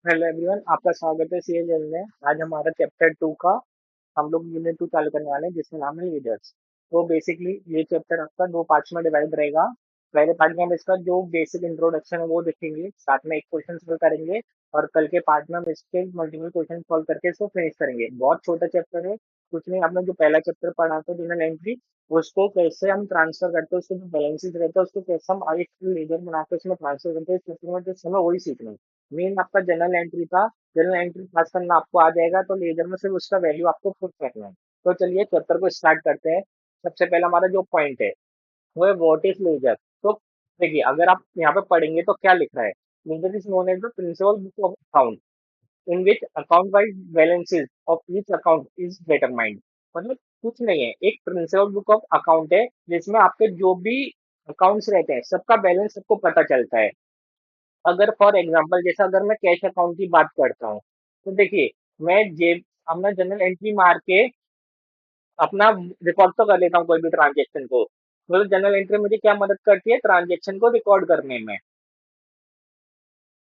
Hello everyone, आपका स्वागत है सीएल में। आज हमारा चैप्टर 2 का हम लोग यूनिट 2 चालू करने वाले हैं, जिसका नाम है लीडर्स। तो बेसिकली ये चैप्टर आपका दो पार्ट्स में डिवाइड रहेगा। पहले पार्ट में हम इसका जो बेसिक इंट्रोडक्शन है वो देखेंगे, साथ में एक क्वेश्चन सॉल्व करेंगे। और कल के पार्ट में हम इसके मल्टीपल क्वेश्चन सॉल्व करके इसको फिनिश करेंगे। बहुत छोटा चैप्टर है, कुछ नहीं। आपने जो पहला चैप्टर पढ़ा था जनरल एंट्री, उसको कैसे हम ट्रांसफर करते हैं, उसके जो बैलेंसेस रहते हैं उसको कैसे हम एक लीडर बनाकर उसमें ट्रांसफर करते हैं, इस चैप्टर में जो समय वही सीखना है। मेन आपका जनरल एंट्री था। जनरल एंट्री पास करना आपको आ जाएगा, तो लेजर में सिर्फ उसका वैल्यू आपको पुट करना है। तो चलिए चैप्टर को स्टार्ट करते हैं। सबसे पहला हमारा जो पॉइंट है वो है व्हाट इज लेजर। तो देखिए, अगर आप यहाँ पे पढ़ेंगे तो क्या लिख रहा है। Ledger is known as the principal book of account in which account wise balances of each account is determined. मतलब कुछ नहीं है, एक प्रिंसिपल बुक ऑफ अकाउंट है जिसमें आपके जो भी अकाउंट्स रहते हैं सबका बैलेंस सबको पता चलता है। अगर फॉर एग्जांपल जैसा अगर मैं कैश अकाउंट की बात करता हूँ, तो देखिए, मैं जेब अपना जनरल एंट्री मार के अपना रिकॉर्ड तो कर लेता हूँ कोई भी ट्रांजेक्शन को। मतलब जनरल एंट्री मुझे क्या मदद करती है, ट्रांजेक्शन को रिकॉर्ड करने में।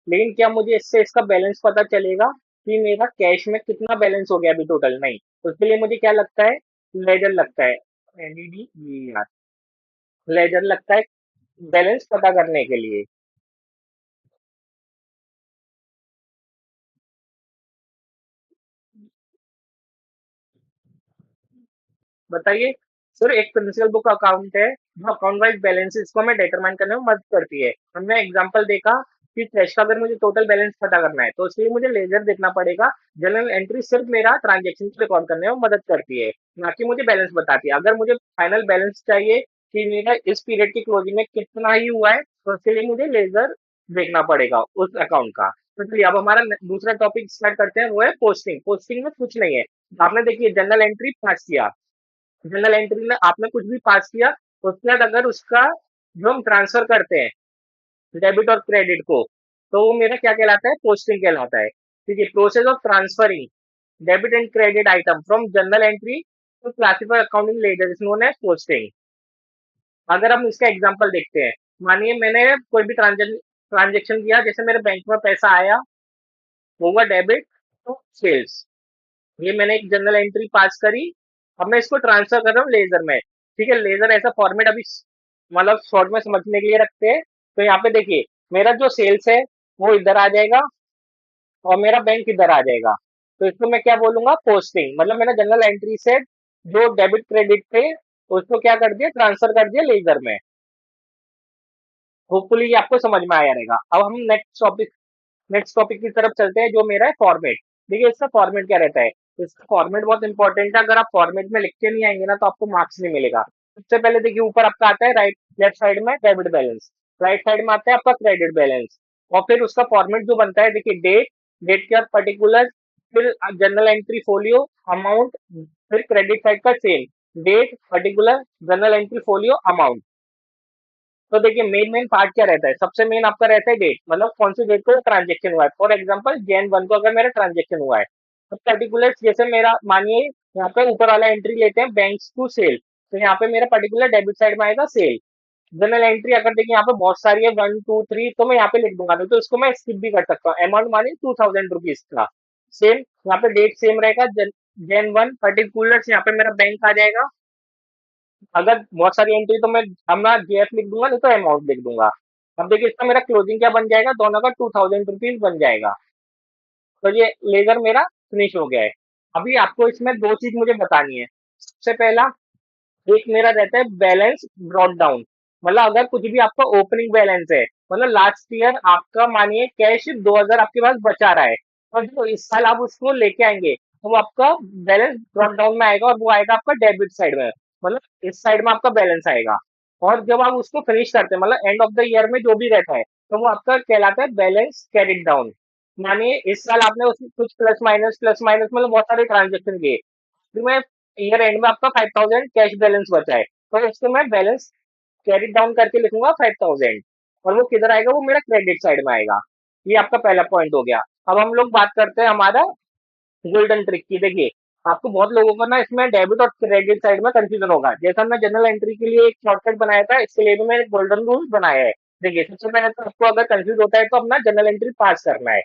लेकिन क्या मुझे इससे इसका बैलेंस पता चलेगा कि मेरा कैश में कितना बैलेंस हो गया अभी टोटल? नहीं। उसके लिए मुझे क्या लगता है, लेजर लगता है। एलईडी लेजर लगता है बैलेंस पता करने के लिए। बताइए। सर, एक प्रिंसिपल बुक अकाउंट है जो अकाउंट वाइज बैलेंसेस को हमें डिटरमाइन करने में मदद करती है। हमने एग्जांपल देखा कि कैश का अगर मुझे टोटल बैलेंस पता करना है तो उसके लिए मुझे लेजर देखना पड़ेगा। जनरल एंट्री सिर्फ मेरा ट्रांजेक्शन को रिकॉर्ड करने में मदद करती है, ना कि मुझे बैलेंस बताती है। अगर मुझे फाइनल बैलेंस चाहिए कि मेरा इस पीरियड की क्लोजिंग में कितना ही हुआ है, तो उसके लिए मुझे लेजर देखना पड़ेगा उस अकाउंट का। तो चलिए अब हमारा दूसरा टॉपिक स्टार्ट करते हैं, वो है पोस्टिंग। पोस्टिंग में कुछ नहीं है। आपने देखिए जनरल एंट्री पास किया, जनरल एंट्री में आपने कुछ भी पास किया, उसके बाद अगर उसका जो हम ट्रांसफर करते हैं डेबिट और क्रेडिट को, तो वो मेरा क्या कहलाता है, पोस्टिंग कहलाता है। ठीक है। Process of transferring debit and credit item from journal entry to classify accounting ledger is known as posting. अगर हम इसका एग्जांपल देखते हैं, मानिए मैंने कोई भी ट्रांजेक्शन किया, जैसे मेरे बैंक में पैसा आया, वो हुआ डेबिट टू सेल्स। ये मैंने एक जनरल एंट्री पास करी। अब मैं इसको ट्रांसफर कर रहा हूँ लेजर में। ठीक है। लेजर ऐसा फॉर्मेट अभी मतलब शॉर्ट में समझने के लिए रखते हैं। तो यहाँ पे देखिए, मेरा जो सेल्स है वो इधर आ जाएगा और मेरा बैंक इधर आ जाएगा। तो इसको मैं क्या बोलूंगा, पोस्टिंग। मतलब मैंने जनरल एंट्री से जो डेबिट क्रेडिट थे उसको क्या कर दिया, ट्रांसफर कर दिया लेजर में। होपफुली ये आपको समझ में आया रहेगा। अब हम नेक्स्ट टॉपिक की तरफ चलते हैं, जो मेरा है फॉर्मेट। देखिए, इसका फॉर्मेट क्या रहता है। इसका फॉर्मेट बहुत इंपॉर्टेंट है। अगर आप फॉर्मेट में लिख के नहीं आएंगे ना तो आपको मार्क्स नहीं मिलेगा। सबसे पहले देखिए, ऊपर आपका आता है राइट लेफ्ट साइड में डेबिट बैलेंस, राइट साइड में आता है आपका क्रेडिट बैलेंस। और फिर उसका फॉर्मेट जो बनता है, देखिए, डेट, डेट के बाद पर्टिकुलर, फिर जनरल एंट्री फोलियो, अमाउंट, फिर क्रेडिट साइड का same, date, particular, journal entry folio, amount. तो देखिए, मेन मेन पार्ट क्या रहता है, सबसे मेन आपका रहता है डेट, मतलब कौन सी डेट को ट्रांजेक्शन हुआ है। फॉर एग्जांपल Jan 1 को अगर मेरा ट्रांजेक्शन हुआ है, तो पर्टिकुलर, जैसे मेरा मानिए यहाँ पे ऊपर वाला एंट्री लेते हैं बैंक्स टू सेल, तो यहाँ पे मेरा पर्टिकुलर डेबिट साइड में आएगा सेल। जनरल एंट्री अगर देखिए यहाँ पे बहुत सारी है, 1 2 3, तो मैं यहाँ पे लिख दूंगा, नहीं तो इसको मैं स्किप भी कर सकता हूँ। अमाउंट मानिए 2000 रुपीज का, सेम यहाँ पे डेट सेम रहेगा। Jan 1 पर्टिकुलर यहाँ पे मेरा बैंक आ जाएगा। अगर बहुत सारी एंट्री तो मैं अपना जेएफ लिख दूंगा, नहीं तो अमाउंट लिख दूंगा। अब देखिए, इसका मेरा क्लोजिंग क्या बन जाएगा, दोनों का 2000 रुपीज बन जाएगा। तो ये लेजर मेरा फिनिश हो गया है। अभी आपको इसमें दो चीज मुझे बतानी है। सबसे पहला, एक मेरा रहता है बैलेंस ब्रॉट डाउन। मतलब अगर कुछ भी आपका ओपनिंग बैलेंस है, मतलब लास्ट ईयर आपका मानिए कैश 2000 आपके पास बचा रहा है, और जो इस साल आप उसको लेके आएंगे तो वो आपका बैलेंस ब्रॉट डाउन में आएगा, और वो आएगा आपका डेबिट साइड में। मतलब इस साइड में आपका बैलेंस आएगा। और जब आप उसको फिनिश करते हैं, मतलब एंड ऑफ द ईयर में जो भी रहता है, तो वो आपका कहलाता है बैलेंस कैरिड डाउन। मानिए इस साल आपने उसमें कुछ प्लस माइनस मतलब बहुत सारे ट्रांजेक्शन किए, फिर मैं ईयर एंड में आपका 5000 कैश बैलेंस बचा है, तो उसको मैं बैलेंस कैरी डाउन करके लिखूंगा 5000। और वो किधर आएगा, वो मेरा क्रेडिट साइड में आएगा। ये आपका पहला पॉइंट हो गया। अब हम लोग बात करते हैं हमारा गोल्डन ट्रिक की। देखिए, आपको बहुत लोगों को ना इसमें डेबिट और क्रेडिट साइड में कंफ्यूजन होगा। जैसा मैं जनरल एंट्री के लिए एक शॉर्टकट बनाया था, इसके लिए भी मैंने गोल्डन रूल बनाया है। देखिए, सबसे पहले तो आपको अगर कंफ्यूज होता है तो अपना जनरल एंट्री पास करना है।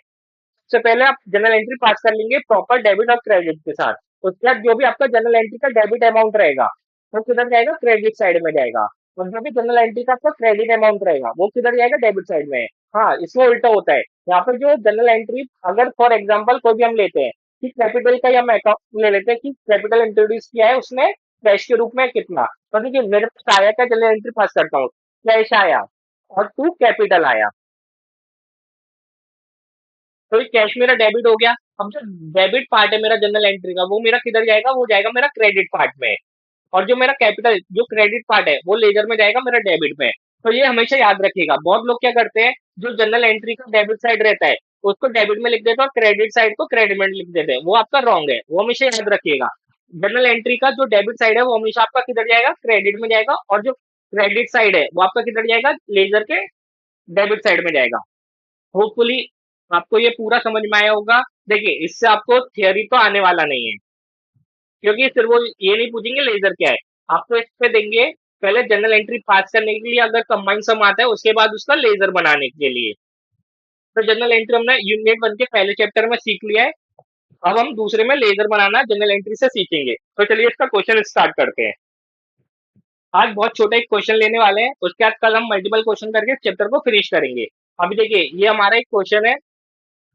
सबसे पहले आप जनरल एंट्री पास कर लेंगे प्रॉपर डेबिट और क्रेडिट के साथ। उसके बाद जो भी आपका जनरल एंट्री का डेबिट अमाउंट रहेगा वो किधर जाएगा, क्रेडिट साइड में जाएगा। और जो भी जनरल एंट्री का आपका क्रेडिट अमाउंट रहेगा वो किधर जाएगा, डेबिट साइड में। हाँ, इसमें उल्टा होता है। यहाँ पर जो जनरल एंट्री, अगर फॉर एग्जाम्पल कोई भी हम लेते हैं कि कैपिटल का, या हम अकाउंट ले लेते हैं कि कैपिटल इंट्रोड्यूस किया है उसने कैश के रूप में कितना, तो देखिए मेरे पास आया का जनरल एंट्री पास करता हूँ, कैश आया और टू कैपिटल आया, तो ये कैश मेरा डेबिट हो गया। अब जो डेबिट पार्ट है मेरा जनरल एंट्री का वो मेरा किधर जाएगा, वो जाएगा मेरा क्रेडिट पार्ट में। और जो मेरा कैपिटल, जो क्रेडिट पार्ट है वो लेजर में जाएगा मेरा डेबिट में। तो ये हमेशा याद रखिएगा। बहुत लोग क्या करते हैं, जो जनरल एंट्री का डेबिट साइड रहता है उसको डेबिट में लिख देते हैं और क्रेडिट साइड को क्रेडिट में लिख देते हैं, वो आपका रॉन्ग है, वो हमेशा याद रखिएगा। जनरल एंट्री का जो डेबिट साइड है वो हमेशा आपका किधर जाएगा, क्रेडिट में जाएगा, और जो क्रेडिट साइड है वो आपका किधर जाएगा, लेजर के डेबिट साइड में जाएगा। होपफुली आपको ये पूरा समझ में आया होगा। देखिए इससे आपको थियरी तो आने वाला नहीं है, क्योंकि फिर वो ये नहीं पूछेंगे लेजर क्या है, आपको इस पे देंगे पहले जनरल एंट्री पास करने के लिए, अगर कंबाइंड सम आता है उसके बाद उसका लेजर बनाने के लिए। तो जनरल एंट्री हमने यूनिट 1 के पहले चैप्टर में सीख लिया है। अब हम दूसरे में लेजर बनाना जनरल एंट्री से सीखेंगे। तो चलिए इसका क्वेश्चन स्टार्ट करते हैं। आज बहुत छोटा एक क्वेश्चन लेने वाले हैं, उसके बाद कल हम मल्टीपल क्वेश्चन करके चैप्टर को फिनिश करेंगे। अभी देखिए ये हमारा एक क्वेश्चन है,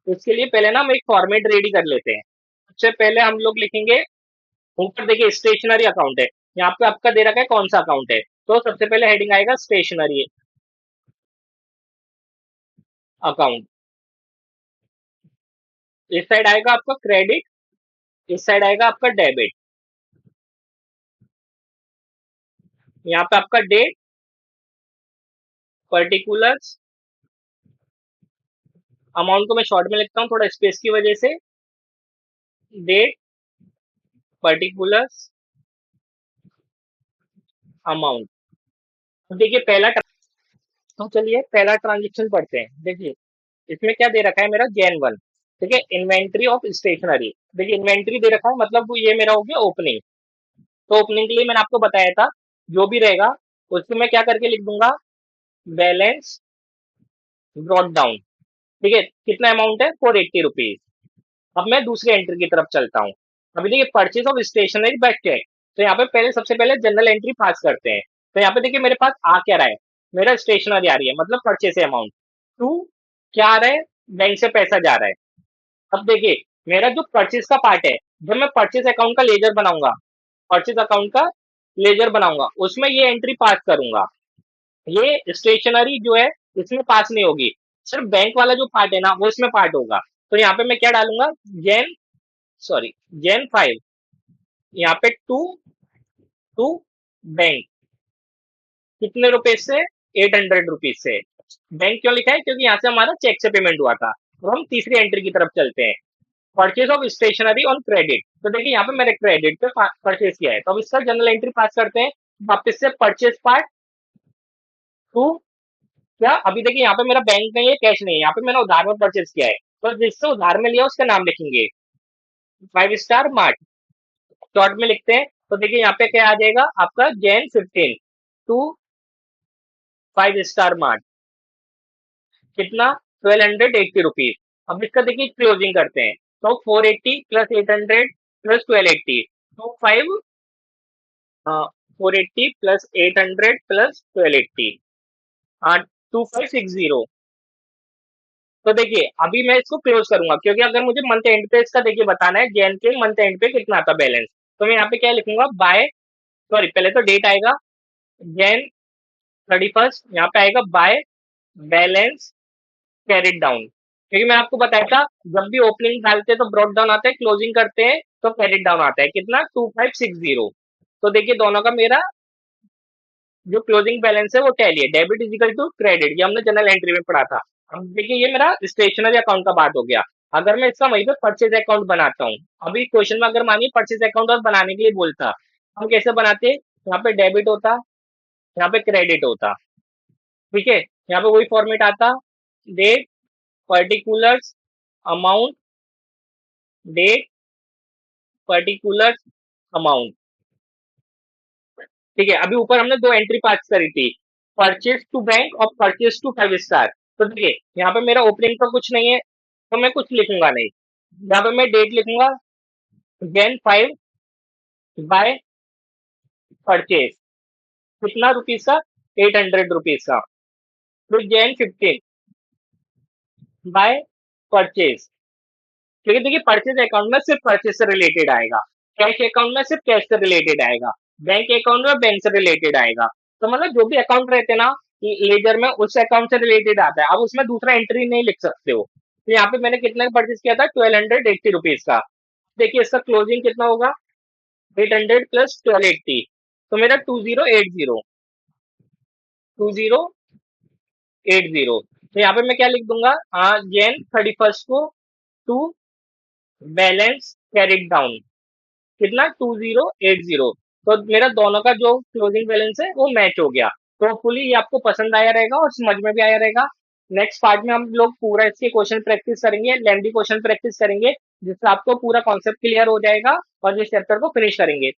इसके लिए पहले ना हम एक फॉर्मेट रेडी कर लेते हैं। सबसे पहले हम लोग लिखेंगे, ऊपर देखिए स्टेशनरी अकाउंट है, यहाँ पे आपका दे रखा है कौन सा अकाउंट है, तो सबसे पहले हेडिंग आएगा स्टेशनरी अकाउंट। इस साइड आएगा आपका क्रेडिट, इस साइड आएगा आपका डेबिट। यहाँ पे आपका डेट, पर्टिकुलर्स, अमाउंट को मैं शॉर्ट में लिखता हूँ थोड़ा स्पेस की वजह से, डेट, पर्टिकुलर्स, अमाउंट। तो देखिए तो चलिए पहला ट्रांजेक्शन पढ़ते हैं। देखिए इसमें क्या दे रखा है मेरा, जैन 1। ठीक है, इन्वेंट्री ऑफ स्टेशनरी। देखिए इन्वेंट्री दे रखा है, मतलब वो ये मेरा हो गया ओपनिंग। तो ओपनिंग के लिए मैंने आपको बताया था, जो भी रहेगा उसको मैं क्या करके लिख दूंगा, बैलेंस ब्रॉट डाउन। ठीक है, कितना अमाउंट है, 480 रुपीज। अब मैं दूसरी एंट्री की तरफ चलता हूँ। अभी देखिए purchase of stationery back check. तो यहाँ पे पहले सबसे पहले जनरल एंट्री पास करते हैं। तो यहाँ पे देखिए मेरे पास आ क्या रहा है, मेरा स्टेशनरी आ रही है, मतलब परचेज अमाउंट। टू क्या आ रहा है, बैंक से पैसा जा रहा है। अब देखिए मेरा जो परचेज का पार्ट है, जब मैं परचेज अकाउंट का लेजर बनाऊंगा, परचेज अकाउंट का लेजर बनाऊंगा उसमें ये एंट्री पास करूंगा। ये स्टेशनरी जो है इसमें पास नहीं होगी, सिर्फ बैंक वाला जो पार्ट है ना वो इसमें पार्ट होगा। तो यहाँ पे मैं क्या डालूंगा, जेन, सॉरी, जेन 5। यहाँ पे टू, टू बैंक, कितने रुपए से, 800 रुपीज से। बैंक क्यों लिखा है, क्योंकि यहाँ से हमारा चेक से पेमेंट हुआ था। तो हम तीसरी एंट्री की तरफ चलते हैं, purchase of stationery on credit. तो देखिए यहाँ पे मैंने क्रेडिट पे परचेज किया है, तो अब इसका जनरल एंट्री पास करते हैं। वापस से परचेज पार्ट टू, क्या अभी देखिए यहाँ पे मेरा बैंक नहीं है, कैश नहीं है, यहाँ पे मैंने उधार में परचेज किया है, तो जिससे उधार में लिया उसका नाम लिखेंगे, 5 स्टार मार्ट, शॉर्ट में लिखते हैं। तो देखिए यहाँ पे क्या आ जाएगा आपका, जैन 15 टू 5 स्टार मार्ट, कितना, 1280 रुपीज। अब इसका देखिए क्लोजिंग करते हैं, तो 480 प्लस 800 प्लस 1280, तो 480 प्लस 800 प्लस 1280, 2560। तो देखिए अभी मैं इसको क्लोज करूंगा, क्योंकि अगर मुझे मंथ एंड पे इसका देखिए बताना है, जैन के मंथ एंड पे कितना था बैलेंस, तो मैं यहाँ पे क्या लिखूंगा, बाय, सॉरी पहले तो डेट आएगा, जैन 31, यहाँ पे आएगा बाय बैलेंस कैरिड डाउन। क्योंकि मैं आपको बताया था, जब भी ओपनिंग डालते हैं तो ब्रॉट डाउन आता है, क्लोजिंग करते हैं तो कैरिड डाउन आता है, कितना, 2560। तो देखिए दोनों का मेरा जो क्लोजिंग बैलेंस है वो टैली है, डेबिट इजिकल टू क्रेडिट, ये हमने जनरल एंट्री में पढ़ा था। अब देखिए ये मेरा स्टेशनरी अकाउंट का बात हो गया। अगर मैं इसका वहीं पे परचेज अकाउंट बनाता हूँ, अभी क्वेश्चन में अगर मानिए परचेज अकाउंट और बनाने के लिए बोलता, हम कैसे बनाते, यहाँ पे डेबिट होता, यहाँ पे क्रेडिट होता। ठीक है, यहाँ पे वही फॉर्मेट आता, date, particulars, amount, date, particulars, amount. ठीक है, अभी ऊपर हमने दो एंट्री पास करी थी, परचेज टू बैंक और परचेज टू 5 स्टार। तो देखिए यहाँ पे मेरा ओपनिंग तो कुछ नहीं है, तो मैं कुछ लिखूंगा नहीं। यहाँ पे मैं डेट लिखूंगा, Jan 5 बाय परचेज, कितना रुपीज का, 800 रुपीज का। फिर Jan 15 बाय परचेज। क्योंकि देखिए परचेज अकाउंट में सिर्फ परचेज से रिलेटेड आएगा, कैश अकाउंट में सिर्फ कैश से रिलेटेड आएगा, बैंक अकाउंट में बैंक से रिलेटेड आएगा। तो मतलब जो भी अकाउंट रहते हैं ना लेजर में, उस अकाउंट से रिलेटेड आता है। अब उसमें दूसरा एंट्री नहीं लिख सकते हो। तो यहाँ पे मैंने कितना परचेज किया था, 1280 रुपीज का। देखिए इसका क्लोजिंग कितना होगा, 800 + 1280, तो मेरा 2080, 2080। तो यहाँ पे मैं क्या लिख दूंगा, Jan 31 को टू बैलेंस कैरिड डाउन, कितना, 2080। तो मेरा दोनों का जो क्लोजिंग बैलेंस है वो मैच हो गया। तो होपफुली ये आपको पसंद आया रहेगा और समझ में भी आया रहेगा। नेक्स्ट पार्ट में हम लोग पूरा इसके क्वेश्चन प्रैक्टिस करेंगे, लेंथी क्वेश्चन प्रैक्टिस करेंगे, जिससे आपको पूरा कॉन्सेप्ट क्लियर हो जाएगा और इस चैप्टर को फिनिश करेंगे।